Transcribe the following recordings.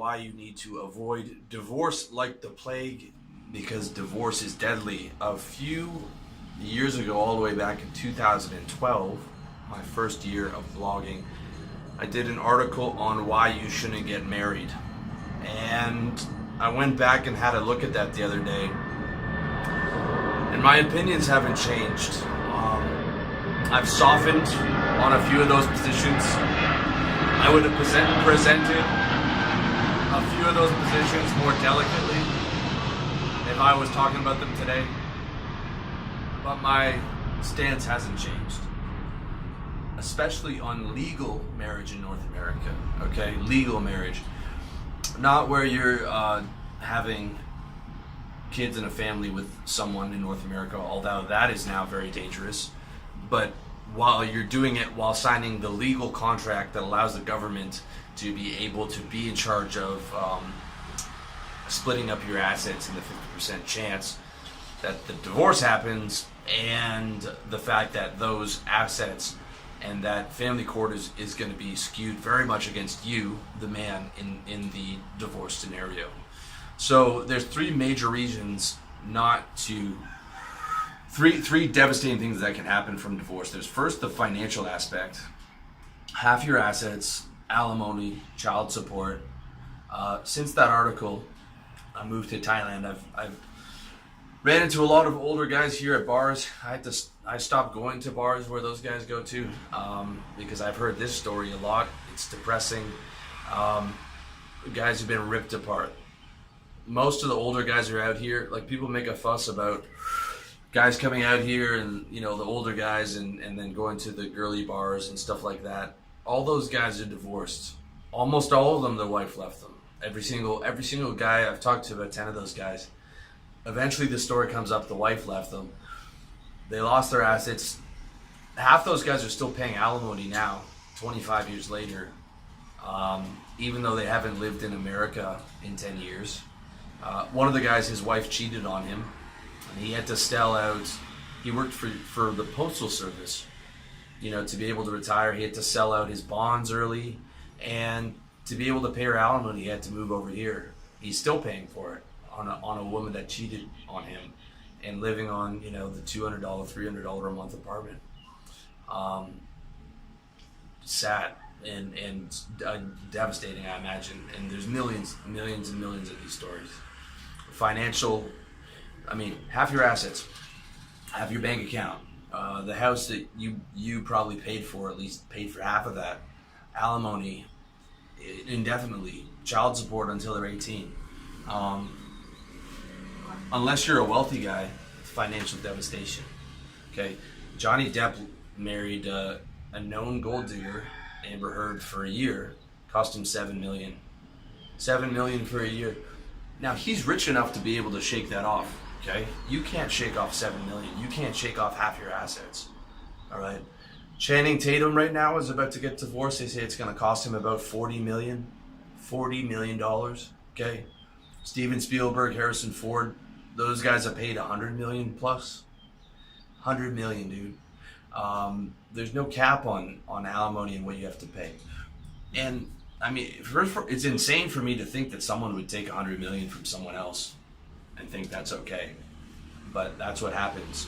why you need to avoid divorce like the plague, because divorce is deadly. A few years ago, all the way back in 2012, my first year of blogging, I did an article on why you shouldn't get married. And I went back and had a look at that the other day, and my opinions haven't changed. I've softened on a few of those positions. I would have presented a few of those positions more delicately if I was talking about them today, but my stance hasn't changed, especially on legal marriage in North America. Okay, legal marriage, not where you're having kids and a family with someone in North America, although that is now very dangerous. But while you're doing it while signing the legal contract that allows the government to be able to be in charge of splitting up your assets and the 50% chance that the divorce happens, and the fact that those assets and that family court is going to be skewed very much against you, the man, in the divorce scenario. So there's three major reasons not to, three devastating things that can happen from divorce. There's first the financial aspect. Half your assets, alimony, child support. Since that article, I moved to Thailand. I've ran into a lot of older guys here at bars. I stopped going to bars where those guys go to because I've heard this story a lot. It's depressing. Guys who've been ripped apart. Most of the older guys are out here. Like, people make a fuss about guys coming out here and, you know, the older guys and then going to the girly bars and stuff like that. All those guys are divorced. Almost all of them, their wife left them. Every single guy I've talked to, about 10 of those guys, eventually the story comes up, the wife left them. They lost their assets. Half those guys are still paying alimony now, 25 years later, even though they haven't lived in America in 10 years. One of the guys, his wife cheated on him, and he had to sell out. He worked for the postal service, you know, to be able to retire. He had to sell out his bonds early, and to be able to pay her alimony, he had to move over here. He's still paying for it on a woman that cheated on him, and living on, you know, the $200, $300 a month apartment. Sad and devastating, I imagine. And there's millions and millions of these stories. Financial, I mean, half your assets, half your bank account, the house that you probably paid for, at least paid for half of that, alimony indefinitely, child support until they're 18. Unless you're a wealthy guy, financial devastation. Okay, Johnny Depp married a known gold digger, Amber Heard, for a year. Cost him $7 million. $7 million for a year. Now, he's rich enough to be able to shake that off. Okay, you can't shake off $7 million. You can't shake off half your assets. All right. Channing Tatum right now is about to get divorced. They say it's going to cost him about $40 million. $40 million. Okay. Steven Spielberg, Harrison Ford, those guys have paid $100 million plus. $100 million, dude. There's no cap on alimony and what you have to pay. And I mean, it's insane for me to think that someone would take $100 million from someone else and think that's okay. But that's what happens.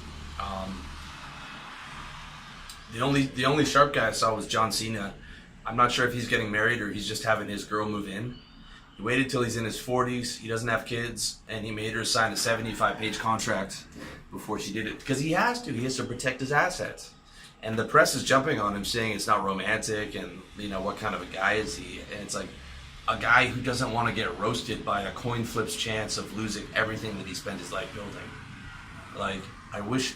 The only sharp guy I saw was John Cena. I'm not sure if he's getting married or he's just having his girl move in. He waited till he's in his 40s. He doesn't have kids, and he made her sign a 75-page contract before she did it, because he has to. He has to protect his assets. And the press is jumping on him, saying it's not romantic, and, you know, what kind of a guy is he? And it's like a guy who doesn't want to get roasted by a coin flip's chance of losing everything that he spent his life building. Like, I wish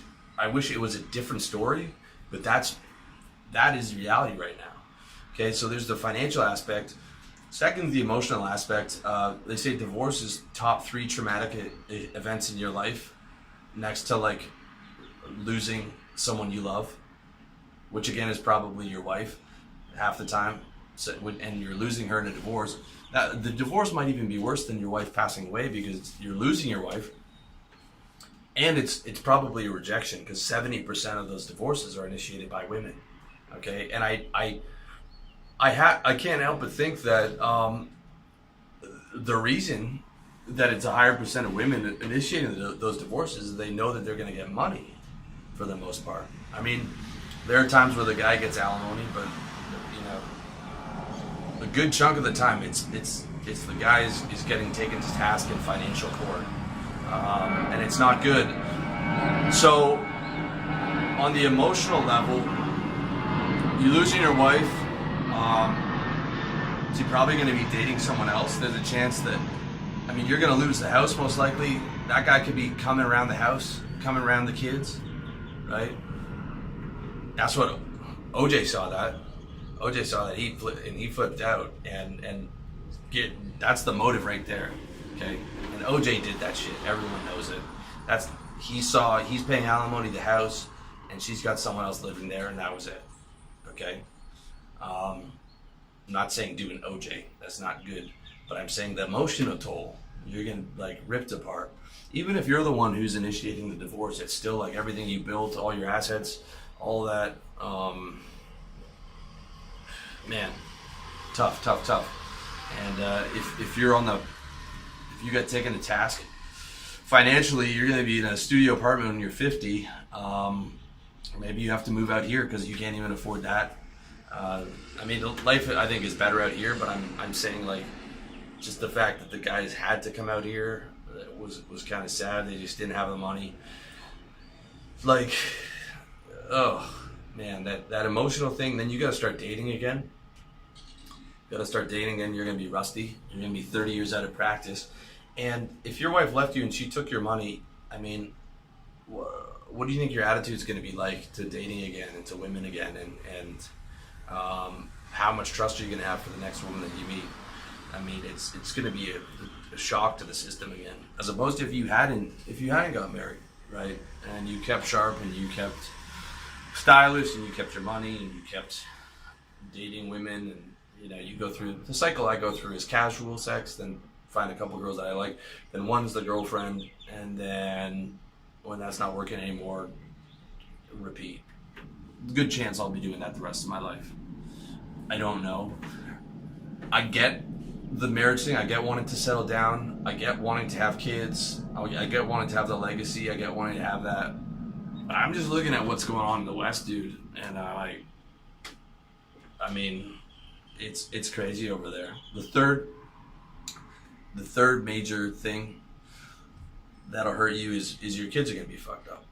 it was a different story, but that is reality right now. Okay, so there's the financial aspect. Second, the emotional aspect. They say divorce is top 3 traumatic events in your life, next to, like, losing someone you love, which again is probably your wife half the time. So, and you're losing her in a divorce. The divorce might even be worse than your wife passing away, because you're losing your wife, and it's probably a rejection, because 70% of those divorces are initiated by women. Okay, and I can't help but think that the reason that it's a higher percent of women initiating those divorces is they know that they're going to get money for the most part. I mean, there are times where the guy gets alimony, but you know, a good chunk of the time it's the guy is getting taken to task in financial court, and it's not good. So on the emotional level, you losing your wife, so you're probably going to be dating someone else. There's a chance that, I mean, you're going to lose the house most likely. That guy could be coming around the house, coming around the kids, right? That's what OJ saw that. OJ saw that he flipped out, and that's the motive right there, okay? And OJ did that shit. Everyone knows it. He's paying alimony to the house, and she's got someone else living there, and that was it, okay? I'm not saying do an OJ. That's not good. But I'm saying the emotional toll, you're getting like ripped apart. Even if you're the one who's initiating the divorce, it's still like everything you built, all your assets, all that. Man, tough. And if you got taken to task financially, you're going to be in a studio apartment when you're 50. Maybe you have to move out here because you can't even afford that. I mean, life I think is better out here, but I'm saying like just the fact that the guys had to come out here was kind of sad. They just didn't have the money. Like, oh man, that emotional thing. Then you got to start dating again. You're gonna be rusty. You're gonna be 30 years out of practice. And if your wife left you and she took your money, I mean, what do you think your attitude's gonna be like to dating again and to women again, and how much trust are you gonna have for the next woman that you meet? I mean, it's gonna be a shock to the system again, as opposed to if you hadn't got married, right? And you kept sharp and you kept stylish and you kept your money and you kept dating women, and you know, you go through the cycle I go through is casual sex, then find a couple girls that I like, then one's the girlfriend, and then when that's not working anymore, repeat. Good chance I'll be doing that the rest of my life. I don't know. I get the marriage thing. I get wanting to settle down. I get wanting to have kids. I get wanting to have the legacy. I get wanting to have that. But I'm just looking at what's going on in the West, dude, and I mean, it's crazy over there. The third major thing that'll hurt you is your kids are gonna be fucked up.